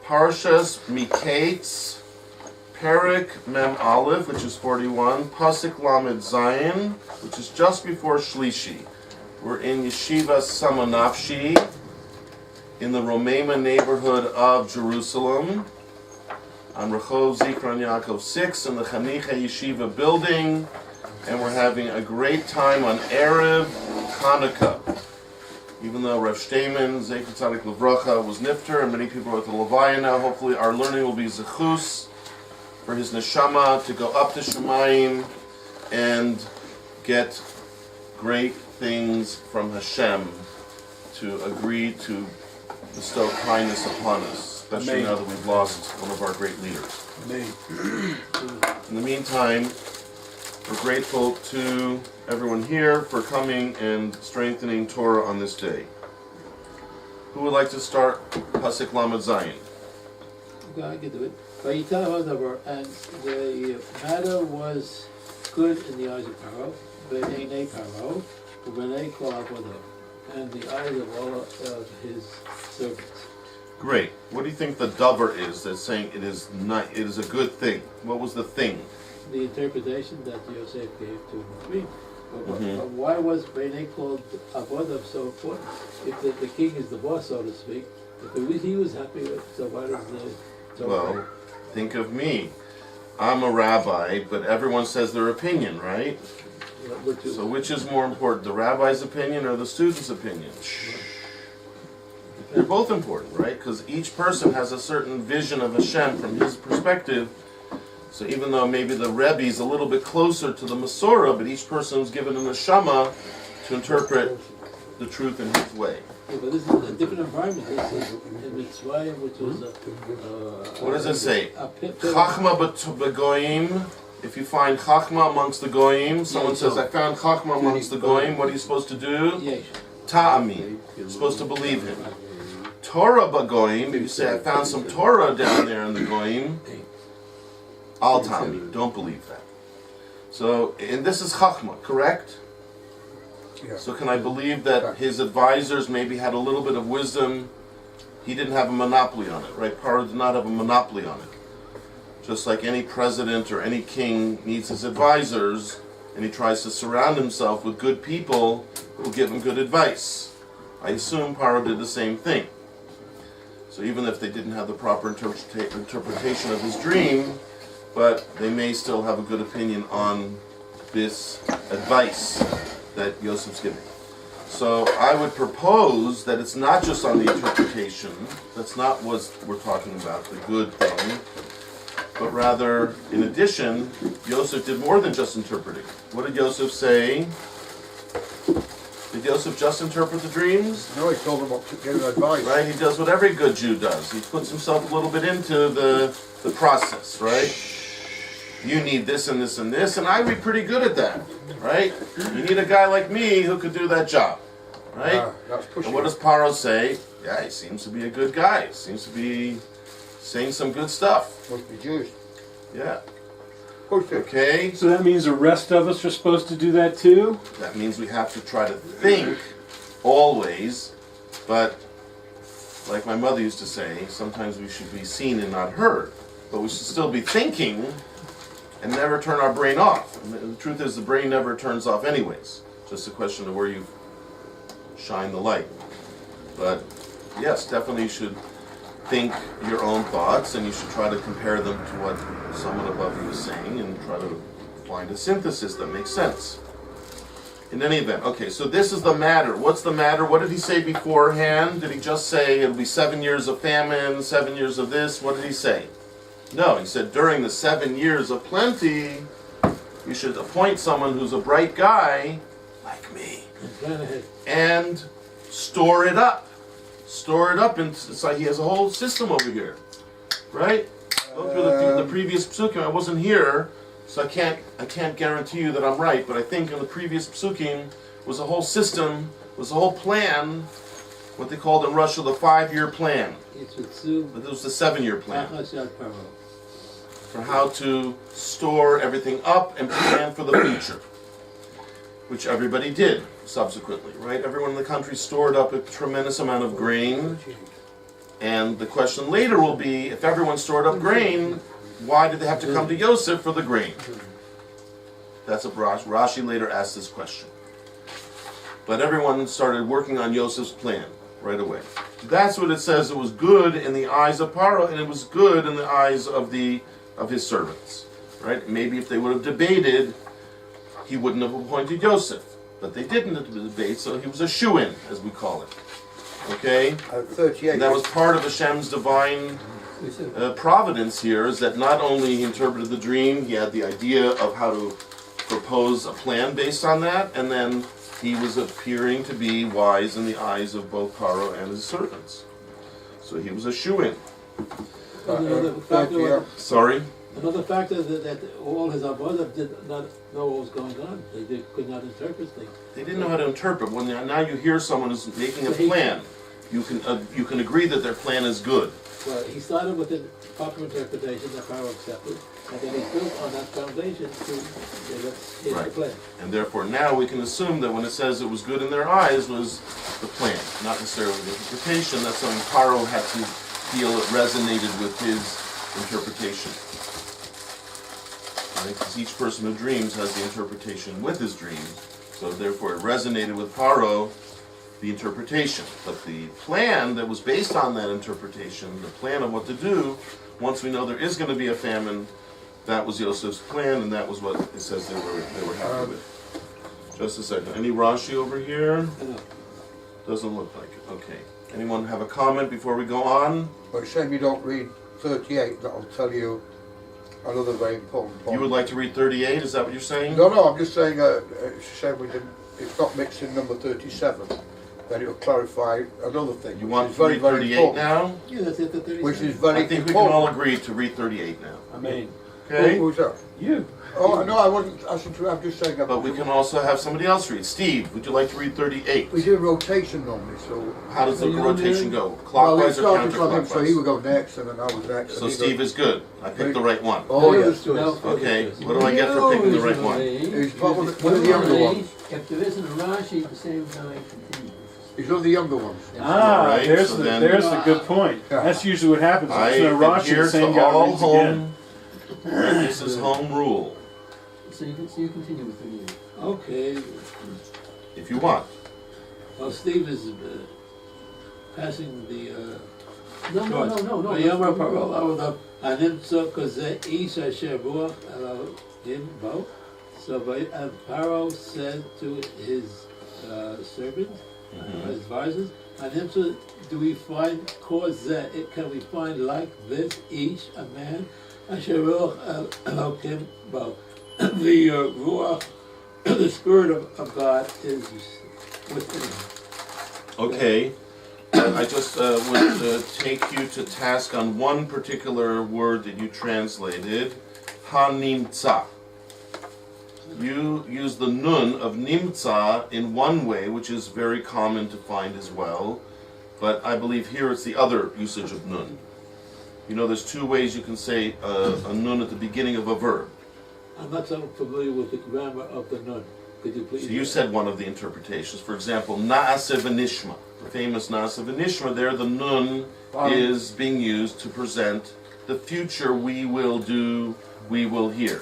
Parshas Miketz, Perek Mem Aleph, which is 41, Pasuk Lamed Zayin, which is just before Shlishi. We're in Yeshiva Samanafshi, in the Romema neighborhood of Jerusalem, on Rehov Zikron Yaakov 6 in the Chanicha Yeshiva building, and we're having a great time on Erev Hanukkah. Even though Rav Shteyman, Zecher Tzadik Levracha, was nifter, and many people are at the Levaya now, hopefully our learning will be zechus for his neshama to go up to Shemayim and get great things from Hashem to agree to bestow kindness upon us, especially Amen. Now that we've lost one of our great leaders. Amen. In the meantime, we're grateful to everyone here for coming and strengthening Torah on this day. Who would like to start Pasuk Lamed Zayin? Okay, I can do it. And the matter was good in the eyes of Paro, B'nei Paro, B'nei Kol Avodah, and the eyes of all of his servants. Great. What do you think the davar is that's saying it is not? It is a good thing. What was the thing? The interpretation that Yosef gave to Movavi. Why was B'nei Kol Avodah so important? If the king is the boss, so to speak, if he was happy with, so why does the... Well, think of me. I'm a rabbi, but everyone says their opinion, right? So which is more important, the rabbi's opinion or the student's opinion? They're both important, right? Because each person has a certain vision of Hashem from his perspective. So even though maybe the Rebbe is a little bit closer to the Masorah, but each person was given a neshama to interpret the truth in his way. Yeah, but this is a different environment. This is in Mitzrayim, which was what does it say? Chachma b'goyim. If you find Chachma amongst the goyim, someone says, I found Chachma amongst the goyim, what are you supposed to do? Ta'ami. You're supposed to believe him. Torah b'goyim, if you say, I found some Torah down there in the goyim, Al Tami, don't believe that. So, and this is Chachma, correct? Yeah. So can I believe that his advisors maybe had a little bit of wisdom? He didn't have a monopoly on it, right? Paro did not have a monopoly on it. Just like any president or any king needs his advisors, and he tries to surround himself with good people who will give him good advice. I assume Paro did the same thing. So even if they didn't have the proper interpretation of his dream, but they may still have a good opinion on this advice that Yosef's giving. So I would propose that it's not just on the interpretation, that's not what we're talking about, the good thing, but rather, in addition, Yosef did more than just interpreting. What did Yosef say? Did Yosef just interpret the dreams? No, he told them what to get advice. Right, he does what every good Jew does. He puts himself a little bit into the process, right? You need this and this and this, and I'd be pretty good at that, right? You need a guy like me who could do that job, right? And what does Paro say? Yeah, he seems to be a good guy. He seems to be saying some good stuff. Must be Jewish. Yeah. Okay. So that means the rest of us are supposed to do that too? That means we have to try to think always, but like my mother used to say, sometimes we should be seen and not heard, but we should still be thinking and never turn our brain off. And the truth is, the brain never turns off anyways. Just a question of where you shine the light. But yes, definitely you should think your own thoughts, and you should try to compare them to what someone above you is saying, and try to find a synthesis that makes sense. In any event, okay, so this is the matter. What's the matter? What did he say beforehand? Did he just say it'll be 7 years of famine, 7 years of this? What did he say? No, he said during the 7 years of plenty, you should appoint someone who's a bright guy, like me, and store it up. Store it up, and it's like he has a whole system over here, right? Go through the previous psukim. I wasn't here, so I can't guarantee you that I'm right, but I think in the previous psukim was a whole system, was a whole plan, what they called in Russia the 5-year plan. But it was the 7-year plan. For how to store everything up and plan for the future, which everybody did subsequently, right? Everyone in the country stored up a tremendous amount of grain, And the question later will be, if everyone stored up grain, why did they have to come to Yosef for the grain? That's what Rashi later asked this question. But everyone started working on Yosef's plan right away. That's what it says. It was good in the eyes of Paro, and it was good in the eyes of his servants. Right? Maybe if they would have debated, he wouldn't have appointed Yosef. But they didn't at the debate, so he was a shoo-in, as we call it. Okay? 38. And that was part of Hashem's divine providence here, is that not only he interpreted the dream, he had the idea of how to propose a plan based on that, and then he was appearing to be wise in the eyes of both Paro and his servants. So he was a shoo-in. Sorry? Another factor that all his avodah did not know what was going on. They could not interpret things. They didn't know how to interpret. When now you hear someone is making a plan, you can agree that their plan is good. Well, he started with the proper interpretation that Pharaoh accepted, and then he built on that foundation to here's the plan. And therefore now we can assume that when it says it was good in their eyes was the plan, not necessarily the interpretation. That's something Paro had to feel it resonated with his interpretation. Because each person who dreams has the interpretation with his dream, so therefore it resonated with Paro, the interpretation. But the plan that was based on that interpretation, the plan of what to do, once we know there is going to be a famine, that was Yosef's plan, and that was what it says they were happy with. Just a second. Any Rashi over here? Doesn't look like it. Okay. Anyone have a comment before we go on? But shame you don't read 38, that'll tell you another very important point. You would like to read 38, is that what you're saying? No, I'm just saying it's a shame we didn't, it's not mixed in number 37. Then it'll clarify another thing. You want to read 38 now? Yeah, that's it, the 37. Which is very I think important. we can all agree to read 38 now. I mean, Okay? Who's that? you. Oh, no, I wasn't asking to, I'm just saying. But we can also have somebody else read. Steve, would you like to read 38? We do rotation normally, so. How does the rotation go? Well, it Clockwise or started from him, so he would counterclockwise? go next, and then I was next. So and he Steve goes- is good. I picked the right one. Oh, yes. Okay, what do I get for picking the right one? He's probably one of the younger ones. If there isn't a Rashi, the same time continues. He's one of the younger ones. Ah, Right, there's so the then- there's the good point. Yeah. That's usually what happens. I There's no Rashi, adhere the same to guy all reads again. home. This is home rule, So you continue with 38. Okay. if you want. Well, Steve is passing the No. Vayamar Paro Avodah Animtza Kozeh Ish Asher Ruach Elohim Bo. So Paro said to his servants, his advisors, Animtza, do we find Kozeh? Can we find like this Ish, a man, Asher Ruach Elohim Bo? The Ruach, the Spirit of God is within him. Okay, I just would take you to task on one particular word that you translated, ha-nimtza. You use the nun of nimtza in one way, which is very common to find as well, but I believe here it's the other usage of nun. You know, there's two ways you can say a nun at the beginning of a verb. I'm not so familiar with the grammar of the nun. Could you please? So you said one of the interpretations. For example, na'aseh v'nishma. The famous na'aseh v'nishma, there the nun is being used to present the future we will do, we will hear.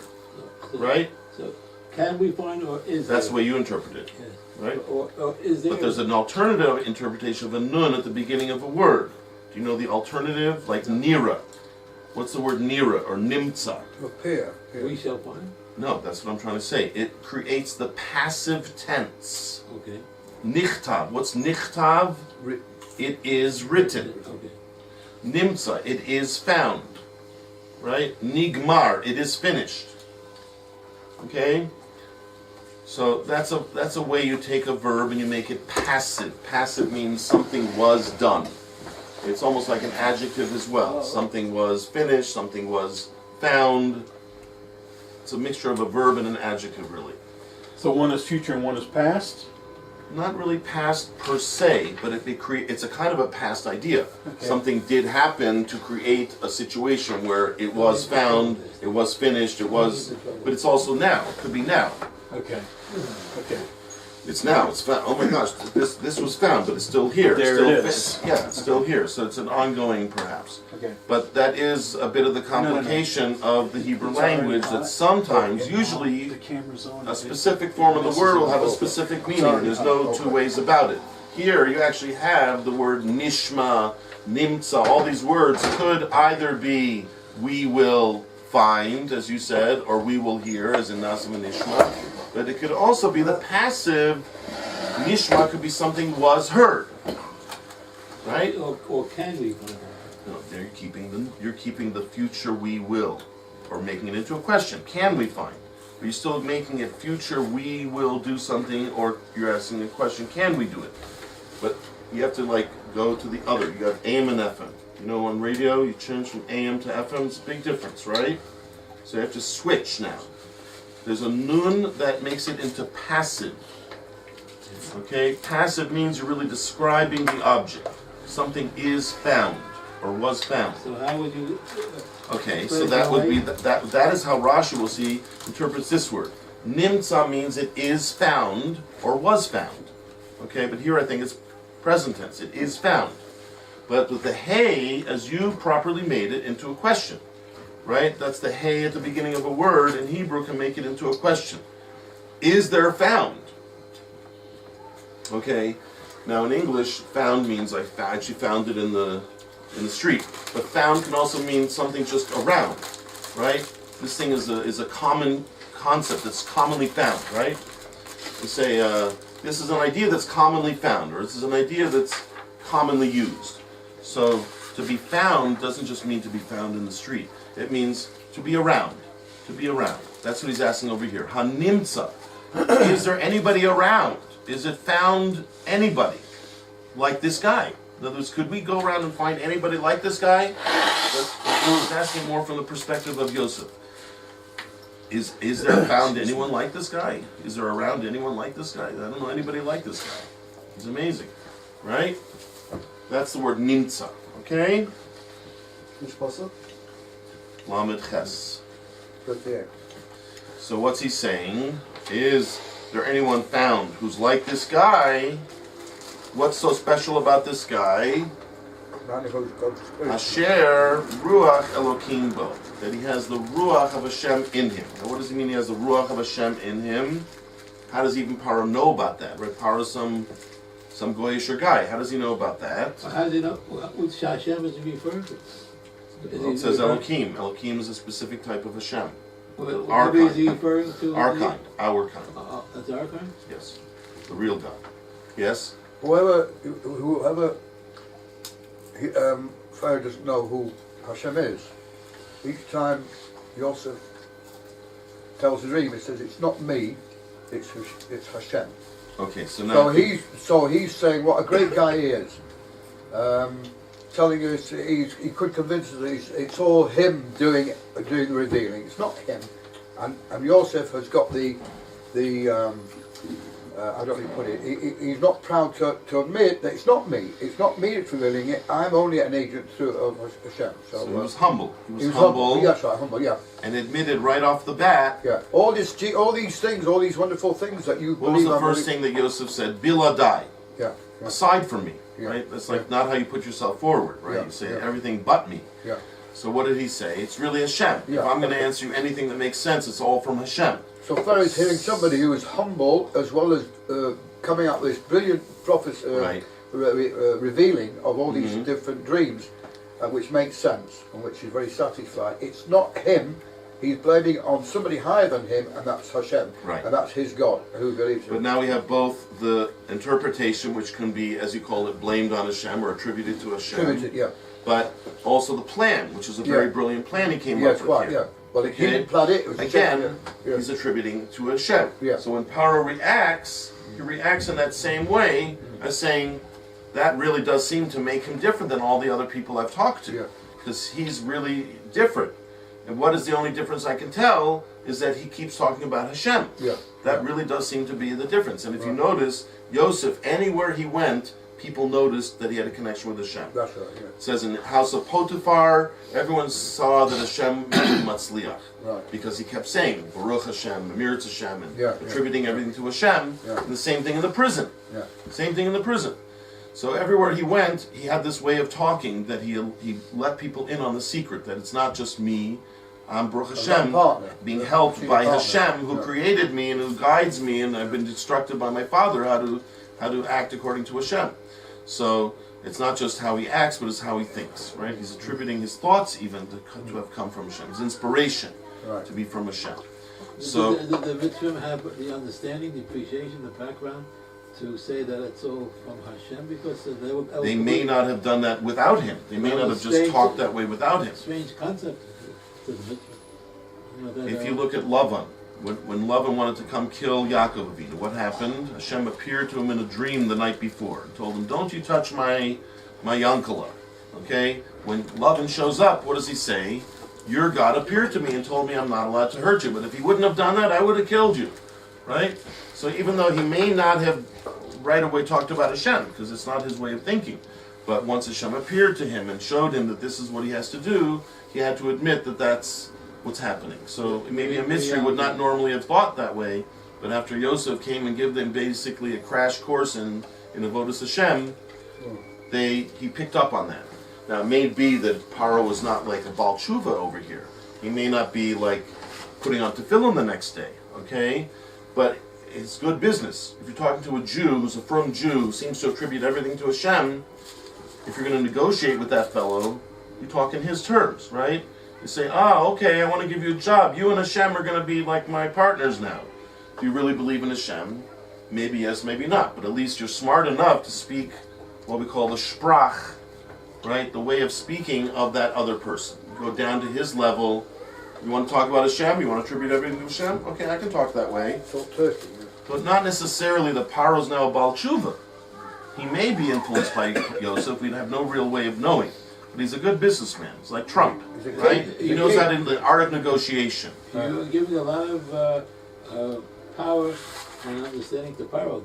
Right? So, can we find, or is That's the there? way you interpret it. Yes. Right? Or is there? But there's an alternative interpretation of a nun at the beginning of a word. Do you know the alternative? Like nira. What's the word nira or nimtza? To appear. We shall find. No, that's what I'm trying to say. It creates the passive tense. Okay. Nichtav. What's nichtav? Written. It is written. Okay. Nimtza. It is found. Right? Nigmar. It is finished. Okay? So that's a way you take a verb and you make it passive. Passive means something was done. It's almost like an adjective as well. Something was finished, something was found. It's a mixture of a verb and an adjective, really. So one is future and one is past. Not really past per se, but it's a kind of a past idea. Okay. Something did happen to create a situation where it was found, it was finished, but it's also now. It could be now. Okay. Okay. It's now. It's found. Oh my gosh, this was found, but it's still here. There still it is. Yeah, it's still here. So it's an ongoing, perhaps. Okay. But that is a bit of the complication of the Hebrew language. That sometimes, usually, The camera's on. a specific form of the word will have a specific meaning. There's no two ways about it. Here, you actually have the word nishma, nimtza. All these words could either be "we will find," as you said, or "we will hear," as in nasim and nishma. But it could also be the passive. Nishma could be something was heard, right? Or can we find out? No, you're keeping the future "we will," or making it into a question. Can we find? Are you still making it future "we will do something," or you're asking the question, "Can we do it?" But you have to go to the other. You have AM and FM. You know, on radio, you change from AM to FM. It's a big difference, right? So you have to switch now. There's a nun that makes it into passive. Okay, passive means you're really describing the object. Something is found or was found. So how would you? Okay, so that would be that is how Rashi will see interprets this word. Nimtza means it is found or was found. Okay, but here I think it's present tense. It is found. But with the hey, as you properly made it into a question, right? That's the hey at the beginning of a word. In Hebrew, can make it into a question. Is there found? Okay. Now in English, found means I actually found it in the street. But found can also mean something just around, right? This thing is a common concept that's commonly found, right? We say this is an idea that's commonly found, or this is an idea that's commonly used. So to be found doesn't just mean to be found in the street. It means to be around. To be around. That's what he's asking over here. Hanimtza. Is there anybody around? Is it found anybody like this guy? In other words, could we go around and find anybody like this guy? But he's asking more from the perspective of Yosef. Is there found anyone like this guy? Is there around anyone like this guy? I don't know anybody like this guy. He's amazing, right? That's the word nimtza. Okay? Which pasuk? Lamed Ches. Good there. So what's he saying? Is there anyone found who's like this guy? What's so special about this guy? Man who's God's spirit. Asher Ruach Elokim Bo. That he has the Ruach of Hashem in him. Now what does he mean he has the Ruach of Hashem in him? How does even Paro know about that? Right? Paro's some goyish guy. How does he know about that? How do you know what Hashem is referring to? Well, it says Elokim. Elokim is a specific type of Hashem. What is he referring to? Our kind. That's our kind? Yes. The real God. Yes? Whoever Pharaoh doesn't know who Hashem is, each time Yosef tells the dream, it says it's not me, it's Hashem. Okay, so now... So he's saying what a great guy he is. Telling us he could convince us that it's all him doing the revealing. It's not him. And Yosef has got the I don't know how to put it. He's not proud to admit that it's not me. It's not me that's revealing it. I'm only an agent of Hashem. So he was humble. He was humble. Yes, right, humble. Yeah. And admitted right off the bat. Yeah. All these things, all these wonderful things that you what believe. What was the first thing that Yosef said? Biladai. Yeah. Aside from me. Yeah. Right. That's like not how you put yourself forward. Right. Yeah. You say everything but me. Yeah. So what did he say? It's really Hashem. Yeah. If I'm going to answer you anything that makes sense, it's all from Hashem. So Pharaoh is hearing somebody who is humble as well as coming out with this brilliant prophecy, right. Revealing of all these different dreams, which makes sense and which is very satisfied. It's not him. He's blaming it on somebody higher than him, and that's Hashem. Right. And that's his God, who believes him. But now we have both the interpretation, which can be, as you call it, blamed on Hashem or attributed to Hashem. Attributed, yeah. But also the plan, which is a very brilliant plan he came up with quite, here. Yeah. Well, he didn't plan it. It was again, he's attributing to Hashem. Yeah. So when Paro reacts, he reacts in that same way as saying, that really does seem to make him different than all the other people I've talked to. Because he's really different. And what is the only difference I can tell is that he keeps talking about Hashem. Yeah. That really does seem to be the difference. And if you notice, Yosef, anywhere he went, people noticed that he had a connection with Hashem. That's right, yeah. It says in the house of Potiphar, everyone saw that Hashem made him Matzliach. Right. Because he kept saying, Baruch Hashem, Amiritz Hashem, and Yeah, attributing everything to Hashem. Yeah. And the same thing in the prison. Yeah. Same thing in the prison. So everywhere he went, he had this way of talking that he let people in on the secret, that it's not just me, I'm Baruch Hashem, being helped by Hashem, who created me and who guides me, and I've been instructed by my Father how to act according to Hashem. So it's not just how he acts, but it's how he thinks, right? He's attributing his thoughts even to have come from Hashem. His inspiration to be from Hashem. So the Mitzvim have the understanding, the appreciation, the background to say that it's all from Hashem, because they may not have done that without him. They may not have just talked that way without him. Strange concept to the Mitzvah. If you look at Lavan, when Lavan wanted to come kill Yaakov Avinu, what happened? Hashem appeared to him in a dream the night before and told him, "Don't you touch my Yankala." Okay? When Lavan shows up, what does he say? Your God appeared to me and told me I'm not allowed to hurt you, but if he wouldn't have done that, I would have killed you. Right? So even though he may not have right away talked about Hashem, because it's not his way of thinking, but once Hashem appeared to him and showed him that this is what he has to do, he had to admit that that's what's happening. So maybe a mystery would not normally have thought that way, but after Yosef came and gave them basically a crash course in Avodas Hashem, he picked up on that. Now it may be that Paro was not like a Baal Tshuva over here. He may not be like putting on tefillin the next day, okay? But it's good business. If you're talking to a Jew who's a firm Jew who seems to attribute everything to Hashem, if you're going to negotiate with that fellow, you talk in his terms, right? You say, okay, I want to give you a job. You and Hashem are going to be like my partners now. Do you really believe in Hashem? Maybe yes, maybe not. But at least you're smart enough to speak what we call the sprach, right? The way of speaking of that other person. You go down to his level. You want to talk about Hashem? You want to attribute everything to Hashem? Okay, I can talk that way. Talk Turkey, yeah. But not necessarily that Paro's now a Baal Tshuva. He may be influenced by Yosef. We'd have no real way of knowing. But he's a good businessman. He's like Trump, right? He knows that in the art of negotiation. You're giving a lot of power and understanding to Paro.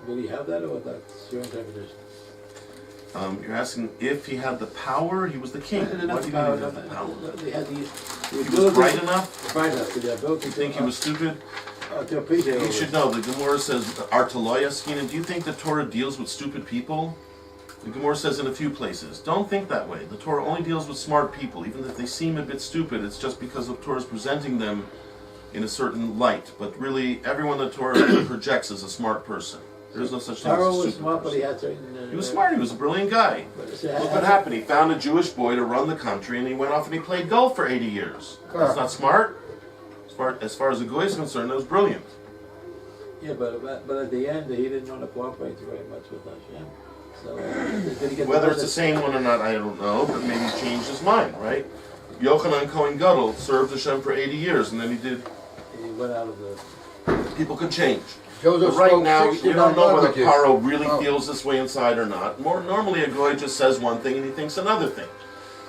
Will he have that, or that's your interpretation? You're asking if he had the power. He was the king. Why did he have the power? He was bright enough? Bright enough to the ability You think he was stupid? to appreciate You should know, the Gemara says, Artaloya Skina, do you think the Torah deals with stupid people? The Gemara says in a few places, don't think that way. The Torah only deals with smart people. Even if they seem a bit stupid, it's just because the Torah is presenting them in a certain light. But really, everyone the Torah projects is a smart person. There's no such thing as a Paro stupid was smart, but person. he had certain... He was smart, he was a brilliant guy. Look what happened, he found a Jewish boy to run the country, and he went off and he played golf for 80 years. That's not smart. As far as the Goy is concerned, that was brilliant. Yeah, but at the end, he didn't want to cooperate very much with Hashem. So, did he get Whether it's the same one or not, I don't know, but maybe he changed his mind, right? Yochanan Cohen Gadol served Hashem for 80 years, and then He went out of the... people could change. Joseph But right spoke now, we 69 don't know whether languages. Paro really feels this way inside or not. Normally a Goy just says one thing and he thinks another thing.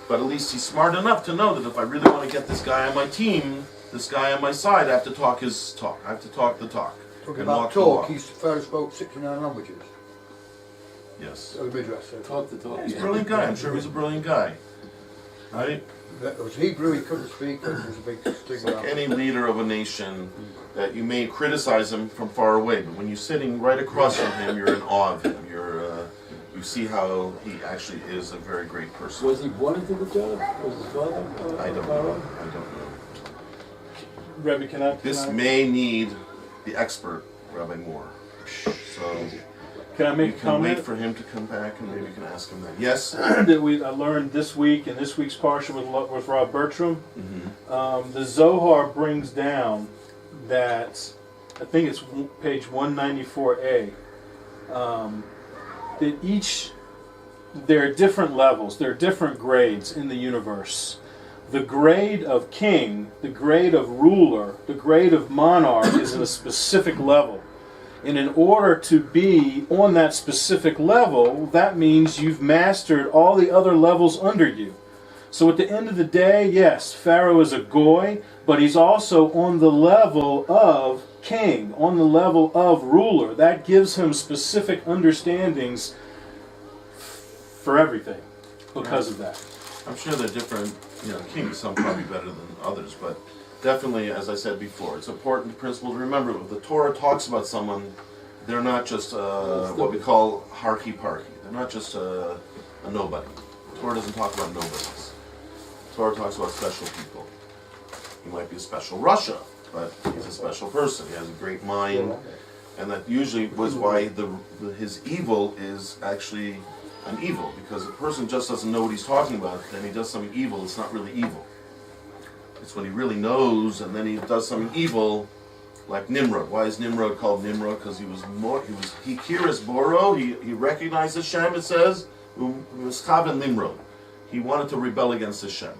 But at least he's smart enough to know that if I really want to get this guy on my team, this guy on my side, I have to talk his talk. I have to talk the talk. Talking and about walk the talk, walk. he first spoke 69 languages. Yes. So the Midrash said. Talk the talk. He's a brilliant guy. I'm sure he's a brilliant guy. Right? That was Hebrew, he couldn't speak, it was a big stigma. Like any leader of a nation, that you may criticize him from far away, but when you're sitting right across from him, you're in awe of him. You see how he actually is a very great person. Was he born into the job? Was his father? I don't know. I don't know. Rebbe, can I? This may need the expert, Rabbi Moore. So Can I you make a can comment? wait for him to come back, and maybe you can ask him that. Yes. That I learned this week in this week's parsha with Rob Bertram. Mm-hmm. The Zohar brings down that, I think it's page 194a, that there are different levels, there are different grades in the universe. The grade of king, the grade of ruler, the grade of monarch is at a specific level. And in order to be on that specific level, that means you've mastered all the other levels under you. So at the end of the day, yes, Pharaoh is a goy, but he's also on the level of king, on the level of ruler. That gives him specific understandings for everything because of that. I'm sure they're different, kings, some probably better than others, but definitely, as I said before, it's an important principle to remember. When the Torah talks about someone, they're not just what we call harky-parky. They're not just a nobody. The Torah doesn't talk about nobodies. The Torah talks about special people. He might be a special Russia, but he's a special person. He has a great mind, and that usually was why his evil is actually an evil, because a person just doesn't know what he's talking about, and he does something evil. It's not really evil. It's when he really knows, and then he does something evil, like Nimrod. Why is Nimrod called Nimrod? Because he kiris boro. He recognized Hashem. It says u'skaven Nimrod. He wanted to rebel against Hashem.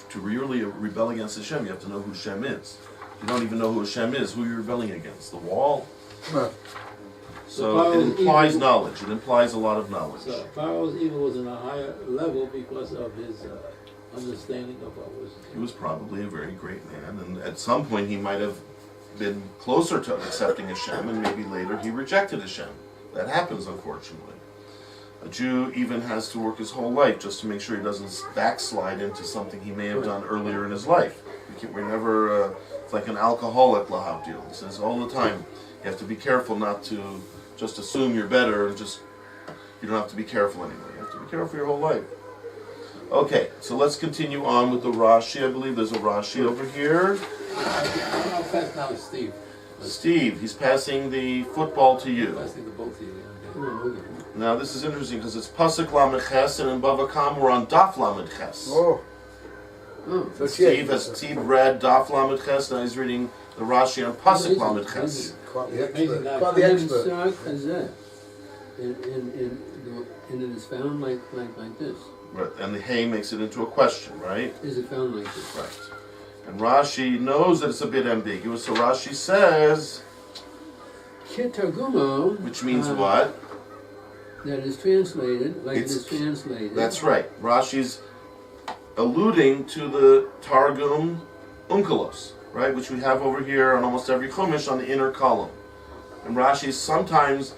To really rebel against Hashem, you have to know who Hashem is. If you don't even know who Hashem is, who are you rebelling against? The wall? No. So it implies knowledge. It implies a lot of knowledge. So Pharaoh's evil was in a higher level because of his understanding of what was. He was probably a very great man, and at some point he might have been closer to accepting Hashem, and maybe later he rejected Hashem. That happens, unfortunately. A Jew even has to work his whole life just to make sure he doesn't backslide into something he may have done earlier in his life. We're never, it's like an alcoholic, lahavdil. He says all the time, you have to be careful not to just assume you're better and you don't have to be careful anymore. You have to be careful your whole life. Okay, so let's continue on with the Rashi. I believe there's a Rashi over here. I'll pass now to Steve. Steve, he's passing the football to you. Passing the ball to you. Okay. Now this is interesting because it's Pasuk Lamed Ches, and in Bava Kam we're on Daf Lamed Ches. Oh, Oh, Steve read Daf Lamed Ches, now he's reading the Rashi on Pasuk Lamed Ches. quite the Amazing expert. that. Quite the expert. And it is found like this. Right, and the Hay makes it into a question, right? Is it found like this? Right. And Rashi knows that it's a bit ambiguous, so Rashi says, Kitargumo, which means what? that is translated like It's- it is translated. That's right. Rashi's alluding to the Targum Unkelos, right, which we have over here on almost every Chumash on the inner column. And Rashi sometimes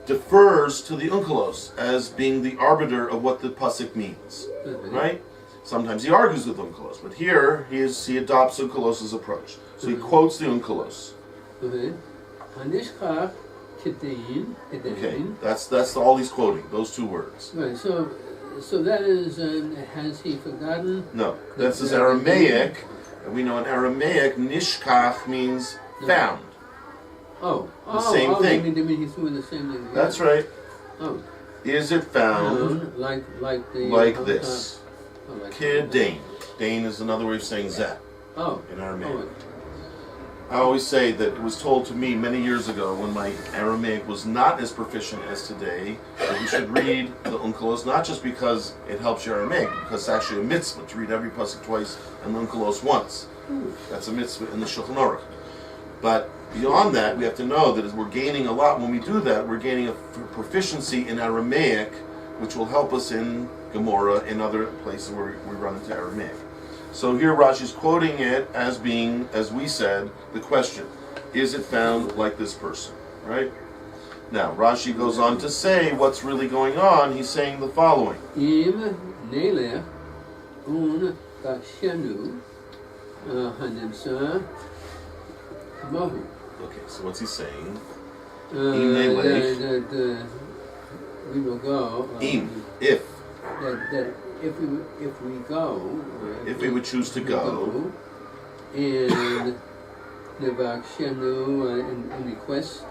defers to the Unkelos as being the arbiter of what the pasuk means, right? Sometimes he argues with Unkelos, but here he adopts Unkelos's approach. So he quotes the Unkelos. Okay. Hanishkach Kedain. Okay, that's all he's quoting, those two words. Right. So that is. Has he forgotten? No, that's his Aramaic. And we know in Aramaic, nishkach means found. Oh. same thing. They mean he's doing the same thing. That's right. Oh. Is it found Like the. like this? Oh, like Kedain. Dain is another way of saying zeh Oh. in Aramaic. Oh, I always say that it was told to me many years ago when my Aramaic was not as proficient as today that you should read the Unkelos, not just because it helps your Aramaic, because it's actually a mitzvah to read every pasuk twice and the Unkelos once. That's a mitzvah in the Shulchan Aruch. But beyond that, we have to know that as we're gaining a lot, when we do that, we're gaining a proficiency in Aramaic, which will help us in Gemara and other places where we run into Aramaic. So here Rashi's quoting it as being, as we said, the question, is it found like this person, right? Now, Rashi goes on to say what's really going on. He's saying the following. Im Nelech un Bakshenu Hanimsa Mahu. Okay, so what's he saying? That we will go. Im, if That if we go. If we would choose to go. And Nevakshenu and request.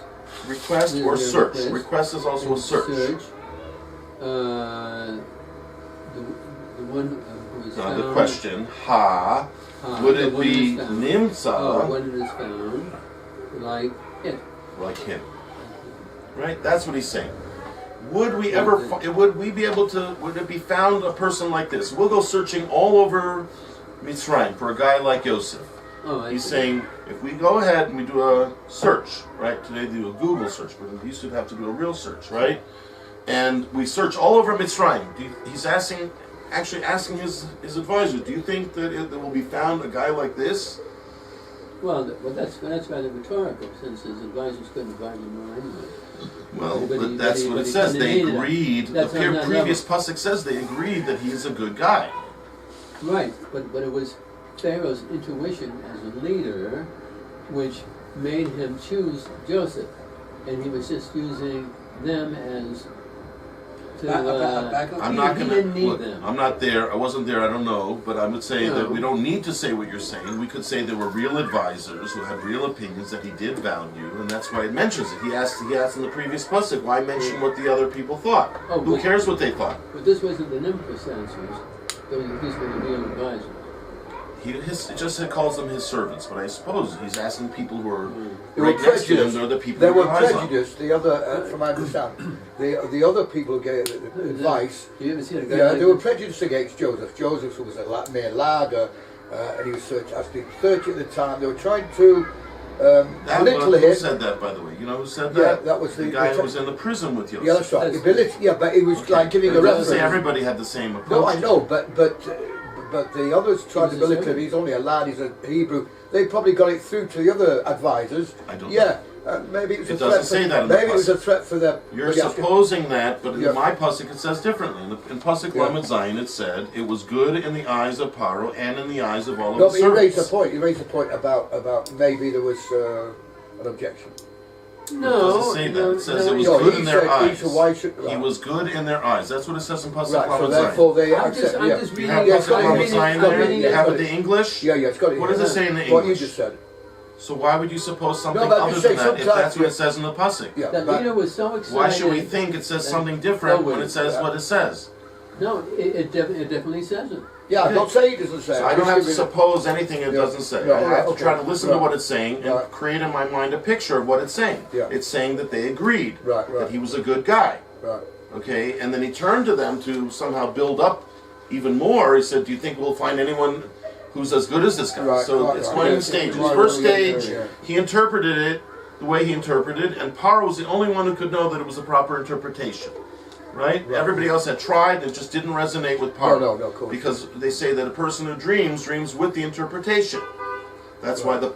Request or search. Request is also a search. The one who is Now found. the question, would the it one be who is found. nimsa When it is found, like it. like him? Right? That's what he's saying. Would we ever? Would we be able to? Would it be found a person like this? We'll go searching all over Mitzrayim for a guy like Yosef. Oh, I He's see. saying if we go ahead and we do a search, right? Today they do a Google search, but we used to have to do a real search, right? And we search all over Mitzrayim. He's actually asking his advisor, do you think that there will be found a guy like this? Well, that's rather rhetorical, since his advisors couldn't advise him more anyway. Well, But he- but that's but he- what but it he says. They contaminated him. agreed. The That's on that previous pasuk says they agreed that he's a good guy. Right, but it was Pharaoh's intuition as a leader which made him choose Joseph, and he was just using them as to. Back up. I'm not he gonna didn't need look. them. I'm not there. I wasn't there. I don't know. But I would say No. that we don't need to say what you're saying. We could say there were real advisors who had real opinions that he did value, and that's why it mentions it. He asked in the previous pasuk, why mention what the other people thought? Oh, Who but- cares what they thought? But this wasn't the Nimbus answers. These were the real advisors. It just calls them his servants, but I suppose he's asking people who are They right were next to him. prejudiced. They're the people They who were relies on. prejudiced. The other, from my understanding, the other people who gave advice. You ever seen a guy Yeah, like they were this? prejudiced against Joseph. Joseph was a mere lad, and he was 30 at the time. They were trying to belittle Who him. said that, by the way? You know who said Yeah, that? that was the guy who was in the prison with Yosef. Yeah, that's right. That's- But he was like giving But a it doesn't say reference. everybody had the same approach. No, I know, but the others tried to was a belittle him. servant. He's only a lad. He's a Hebrew. They probably got it through to the other advisors. I don't Yeah, maybe it was It a doesn't threat. say For, that in the maybe it was a pasuk. threat for them. You're supposing that, but in Yeah. my pasuk it says differently. In pasuk Yeah. Lamed Zayin it said it was good in the eyes of Paro and in the eyes of all of No, his but you raised a servants. point. You raised a point about maybe there was an objection. It No, doesn't say that. no, It says no, it was No, good he in their said eyes. he said, why should- He was good in their eyes. That's what it says in pasuk Right, so Lamed therefore Zayin. they I'm just accept. Yeah, reading. You have Yeah, pasuk it's got it, Lamed it's Zayin got there? it, You yeah, have it's it got in English? yeah, it's got it. What does it say in the What you English? just said. So why would you suppose something No, but other you than say that if that's what it sometimes- says in the pasuk? Yeah, That but- leader was so excited. Why should we think it says something different when it says what it says? No, it definitely says it. yeah, I'm not saying it doesn't say. So it. I don't Just have to giving- suppose anything it Yeah. doesn't say. Yeah, I have right, to try to okay. listen to Right. what it's saying and Right. create in my mind a picture of what it's saying. Yeah. It's saying that they agreed Right, right. that he was a good guy. Right. Okay, and then he turned to them to somehow build up even more. He said, "Do you think we'll find anyone who's as good as this guy?" Right, So right, it's right. going Yeah, in stages. right, First right, yeah, stage, yeah. he interpreted it the way he interpreted, and Paro was the only one who could know that it was a proper interpretation. Right? Everybody else had tried, and it just didn't resonate with Paro. No, of course. Because they say that a person who dreams with the interpretation. That's why the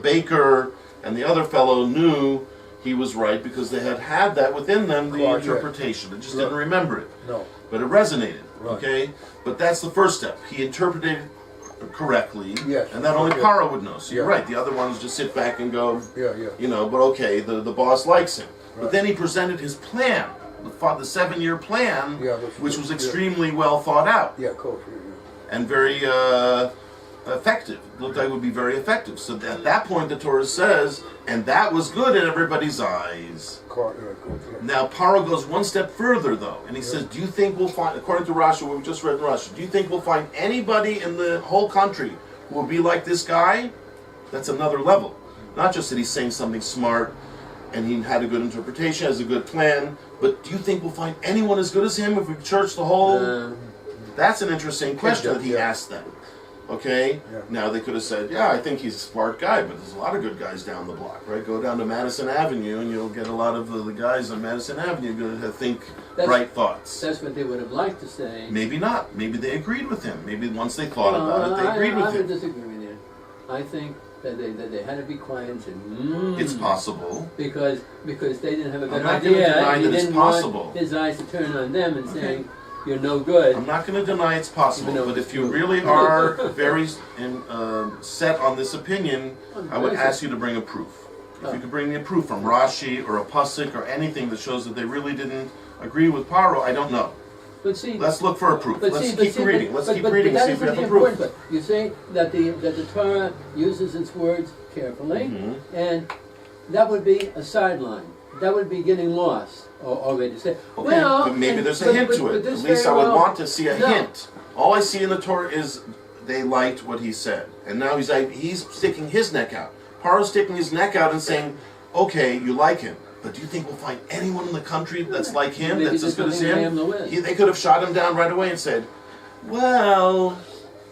baker and the other fellow knew he was right because they had that within them, the Right, yeah. interpretation. They just Right. didn't remember it. No. But it resonated. Right. Okay? But that's the first step. He interpreted correctly, Yes. and that only Yeah. Paro would know. So you're Yeah. right. The other ones just sit back and go, Yeah. but okay, the boss likes him. But Right. then he presented his plan, the 7-year plan, Yeah, that's- which was yeah. extremely well thought out Yeah, of course. Yeah. and very effective. It looked like it would be very effective. So at that point, the Torah says, and that was good in everybody's eyes. Quite, of course, yeah. Now, Paro goes one step further, though, and he says, do you think we'll find, according to Rashi, what we just read in Rashi, do you think we'll find anybody in the whole country who will be like this guy? That's another level. Not just that he's saying something smart and he had a good interpretation, has a good plan, but do you think we'll find anyone as good as him if we search the whole? That's an interesting question that he Yeah. asked them. Okay? Yeah. Now they could have said, yeah, I think he's a smart guy, but there's a lot of good guys down the block, right? Go down to Madison Avenue and you'll get a lot of the guys on Madison Avenue going to think bright thoughts. That's what they would have liked to say. Maybe not. Maybe they agreed with him. Maybe once they thought about it, they agreed I with would him. disagree with you. I think that they had to be quiet and say, It's possible. because they didn't have a good not gonna idea. deny and he that it's didn't possible. want his eyes to turn on them and saying, "You're no good." I'm not going to deny it's possible, Even though but it's if you true. really are very set on this opinion, I would Very ask set. you to bring a proof. If Oh. you could bring me a proof from Rashi or a pasuk or anything that shows that they really didn't agree with Paro, I don't know. But see, Let's look for a proof. but Let's see, keep reading. Let's keep reading and that see if we isn't have a the proof. important part. You say that the Torah uses its words carefully, Mhm. and that would be a sideline. That would be getting lost already. Say, Okay, well, but maybe and- there's a but- hint but- to but it. this At least I very would well- want to see a No. hint. All I see in the Torah is they liked what he said, and now he's sticking his neck out. Paro's sticking his neck out and saying, "Okay, you like him, but do you think we'll find anyone in the country that's like him, Maybe that's as there's good as something him?" they have no way. They could have shot him down right away and said, "Well,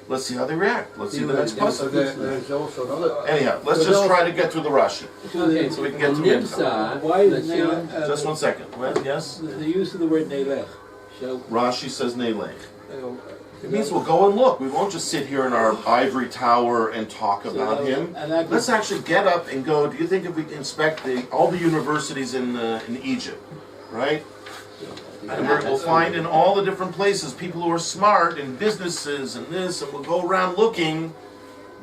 let's see how they react. Let's see the next Yeah, So pasuk." there's also another. Anyhow, let's There's just also- try to get through the Rashi. Okay, So we can get the to it. Nimsa, Why is let's see now what- Just 1 second. Well, yes, the use of the word nelech? So Rashi says Neilech. It means we'll go and look. We won't just sit here in our ivory tower and talk about him. Let's actually get up and go. Do you think if we inspect all the universities in Egypt, right? And we'll find in all the different places people who are smart in businesses and this, and we'll go around looking.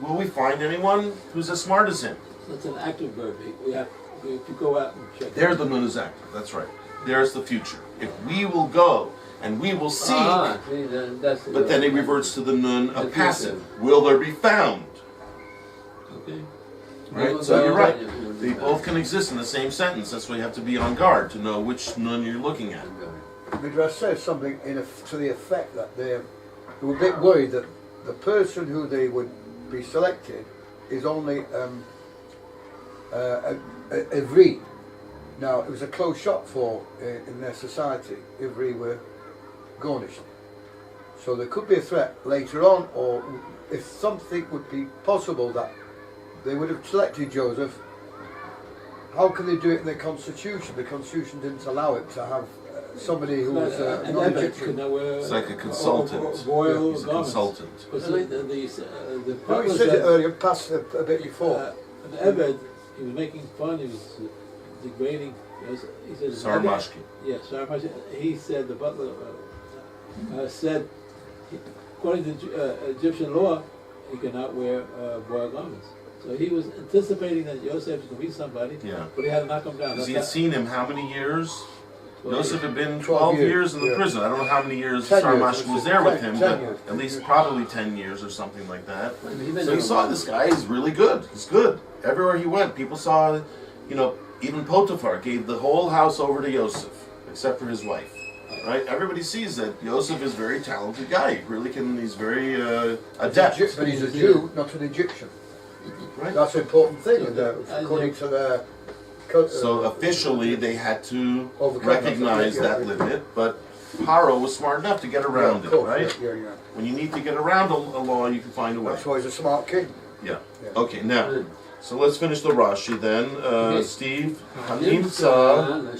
Will we find anyone who's as smart as him? That's an active verb. We have to go out and check. There's the nun is active. That's right. There's the future. If we will go and we will seek, but then it reverts to the nun of passive. Will there be found? Okay. Right? So you're right. They both can exist in the same sentence. That's why you have to be on guard to know which nun you're looking at. Midrash says something to the effect that they were a bit worried that the person who they would be selected is only Ivri. Now, it was a close shot for in their society. Ivri were garnished. So there could be a threat later on, or if something would be possible that they would have selected Joseph, how can they do it in their constitution? The constitution didn't allow it to have somebody who was non-Egyptian. It's like a consultant. Royal He's a consultant. But the No, you said it earlier, past a bit before. The Eved, he was making fun, he was degrading. He said, Sarmashki. Yeah, Sarmashki. He said, the butler said, according to Egyptian law, he cannot wear royal garments. So he was anticipating that Yosef was going to be somebody, but he had to knock him down. Because he had seen him how many years? 12 Yosef years. had been 12 years in the prison. I don't know how many years Sarmashki was there with him, but at least probably 10 years or something like that. So he saw this guy, he's really good. He's good. Everywhere he went, people saw, even Potiphar gave the whole house over to Yosef, except for his wife. Right? Everybody sees that Yosef is a very talented guy. He really can, he's very adept. But he's a Jew, not an Egyptian. Right? That's an important thing, according to their... So officially they had to recognize that limit, but Paro was smart enough to get around it, right? Yeah. When you need to get around a law, you can find a way. That's why he's a smart king. Yeah. Okay, now, so let's finish the Rashi then. Steve, Hanimsa.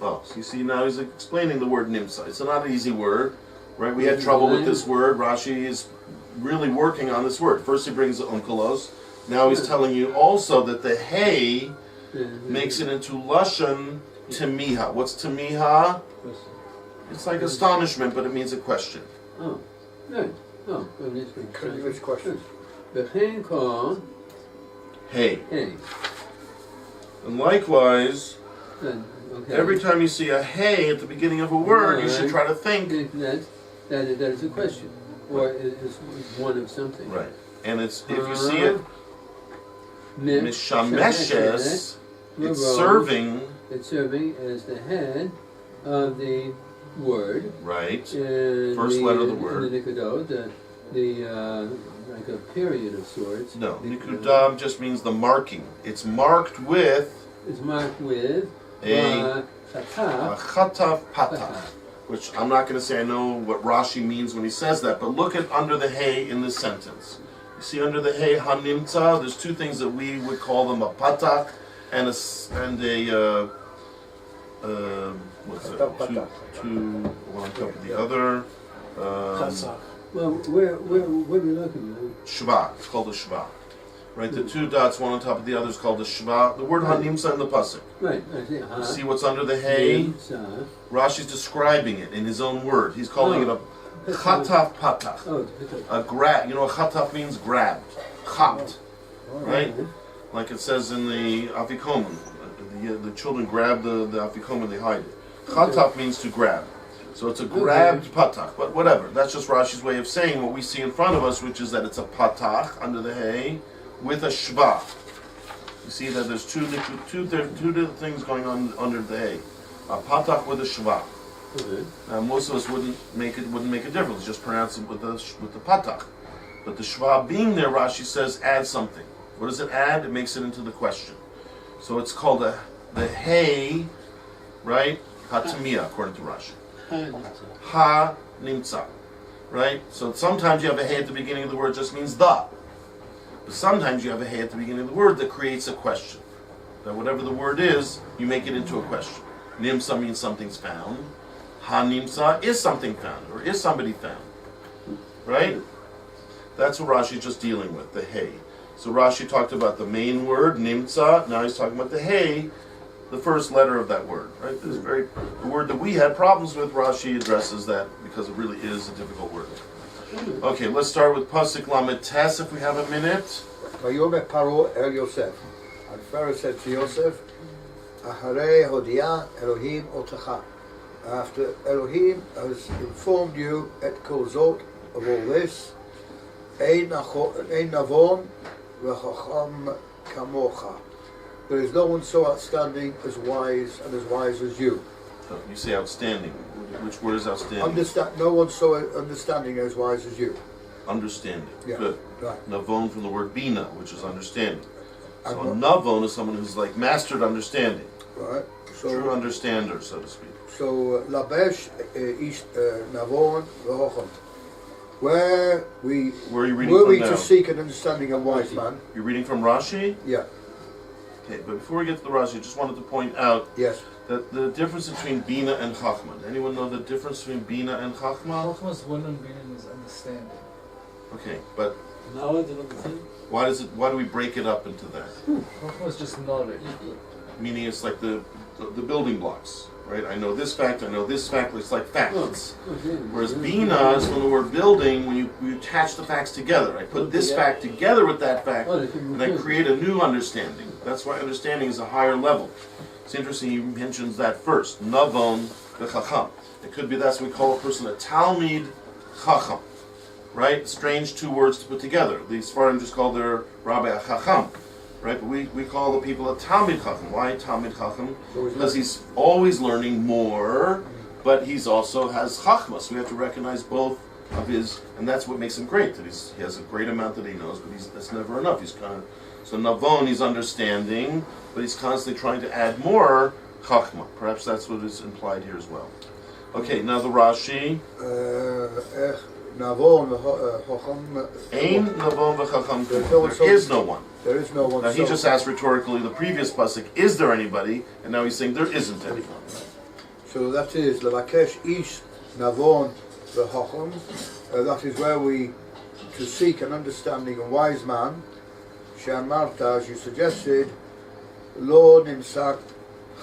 Oh, so you see now he's explaining the word Nimsa. It's not an easy word, right? We had trouble with this word. Rashi is really working on this word. First he brings the onkelos. Now he's telling you also that the hey makes it into lashon temiha. What's temiha? It's like astonishment, but it means a question. Oh, right. Oh, Continuous question. Hey. Hey. And likewise, Okay. every time you see a hey at the beginning of a word, you should try to think. That is a question, or is one of something. Right. And it's if you see it, mishameshes, it's serving. It's serving as the head of the word. Right. First letter of the word. In the Nikudot, like a period of sorts. No, Nikudam just means the marking. It's marked with. It's marked with a chataf patach, which I'm not going to say I know what Rashi means when he says that, but look at under the hey in this sentence. You see under the hey hanimtza, there's two things that we would call them a patach and a what's it? Two one on top of the other. Well, where are we looking at? Shva. It's called a shva. Right, the two dots, one on top of the other, is called the shva. The word hanimsa in the pasuk. Right. You see what's under the hay? Rashi's describing it in his own word. He's calling it a chataf patach. A grab. You know what chataf means? Grabbed. Chapped. Right? Like it says in the afikomen. The children grab the afikomen, they hide it. Chataf means to grab. So it's a grabbed patach. But whatever. That's just Rashi's way of saying what we see in front of us, which is that it's a patach under the hay with a shva. You see that there's two different things going on under the hay. A patach with a shva. Most of us wouldn't make a difference. Just pronounce it with the patach. But the shva being there, Rashi says, add something. What does it add? It makes it into the question. So it's called the hay, right? Hatamia, according to Rashi. Ha nimtza, right? So sometimes you have a hey at the beginning of the word, just means the. But sometimes you have a hey at the beginning of the word that creates a question. That whatever the word is, you make it into a question. Nimsa means something's found. Hanimsa is something found, or is somebody found. Right? That's what Rashi is just dealing with, the hey. So Rashi talked about the main word, nimtza, now he's talking about the hey, the first letter of that word. Right? This is the word that we had problems with, Rashi addresses that because it really is a difficult word. Okay, let's start with Pasuk Lamed Tes if we have a minute. Vayomer Paro El Yosef. And Pharaoh said to Yosef, Aharei Hodia Elohim Otacha. After Elohim has informed you et kol zot of all this, Ein Navon v'chacham kamocha. There is no one so outstanding as wise and as wise as you. So you say outstanding. Which word is outstanding? No one so understanding as wise as you. Understanding. Yeah, Good. right. Navon from the word bina, which is understanding. So a And navon is someone who's like mastered understanding. right. True understander, so to speak. So Labesh is Navon v'chacham. Where Where are you reading were from we now? to seek an understanding of wise man? You're reading from Rashi? Yeah. Okay, but before we get to the Rashi, I just wanted to point out Yes. that the difference between bina and chachma. Anyone know the difference between bina and chachma? Chachma's one and Binyamin is understanding. Okay, but Knowledge and understanding. why do we break it up into that? Chachma is just knowledge. Meaning it's like the building blocks, right? I know this fact, it's like facts. Whereas bina is from the word building, when you attach the facts together. I put this fact together with that fact, and I create a new understanding. That's why understanding is a higher level. It's interesting he mentions that first. Navon v'chacham. It could be that's what we call a person a Talmid Chacham. Right? Strange two words to put together. The Sfarim just call their Rabbi a Chacham. Right? But we call the people a Talmid Chacham. Why Talmid Chacham? Because he's always learning more, but he's also has Chachma. So we have to recognize both of his, and that's what makes him great. That he has a great amount that he knows, but that's never enough. He's kind of, so Navon, he's understanding, but he's constantly trying to add more Chachma. Perhaps that's what is implied here as well. Okay, now the Rashi. Navon v'chacham. Ein Navon v'chacham. There There is no one. There is no one. Now he just asked rhetorically the previous pasuk, is there anybody? And now he's saying there isn't anyone. So that is Levakesh Ish Navon v'chacham. That is where we to seek an understanding a wise man. She'amarta, as you suggested, Lo nimsak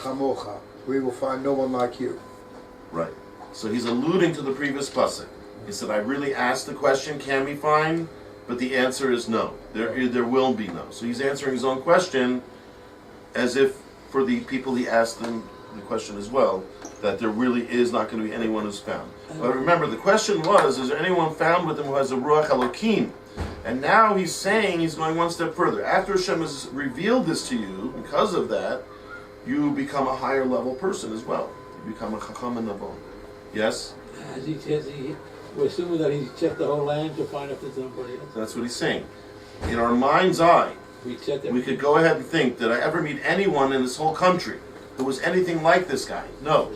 chamocha. We will find no one like you. Right. So he's alluding to the previous pasuk. He said, I really asked the question, can we find? But the answer is no. There will be no. So he's answering his own question as if for the people he asked them the question as well, that there really is not going to be anyone who's found. But remember, the question was, is there anyone found with him who has a Ruach Elokim? And now he's saying, he's going one step further. After Hashem has revealed this to you, because of that, you become a higher level person as well. You become a Chacham and Navon. Yes? As he says, we're assuming that he's checked the whole land to find if there's nobody else. That's what he's saying. In our mind's eye, We checked we could go ahead and think, did I ever meet anyone in this whole country who was anything like this guy? No.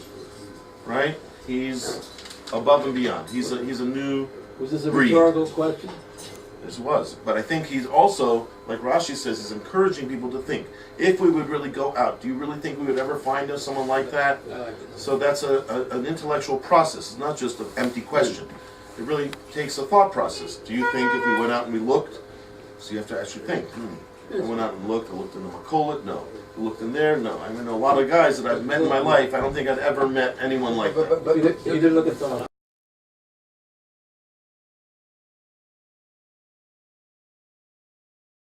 Right? He's above and beyond. He's a new Was this a breed. rhetorical question? This was. But I think he's also, like Rashi says, he's encouraging people to think. If we would really go out, do you really think we would ever find someone like that? I like it. So that's an intellectual process. It's not just an empty question. It really takes a thought process. Do you think if we went out and we looked, so you have to actually think, I went out and looked, I looked in the Makolit, no. I looked in there, no. I mean, a lot of guys that I've met in my life, I don't think I've ever met anyone like that. But You didn't look at someone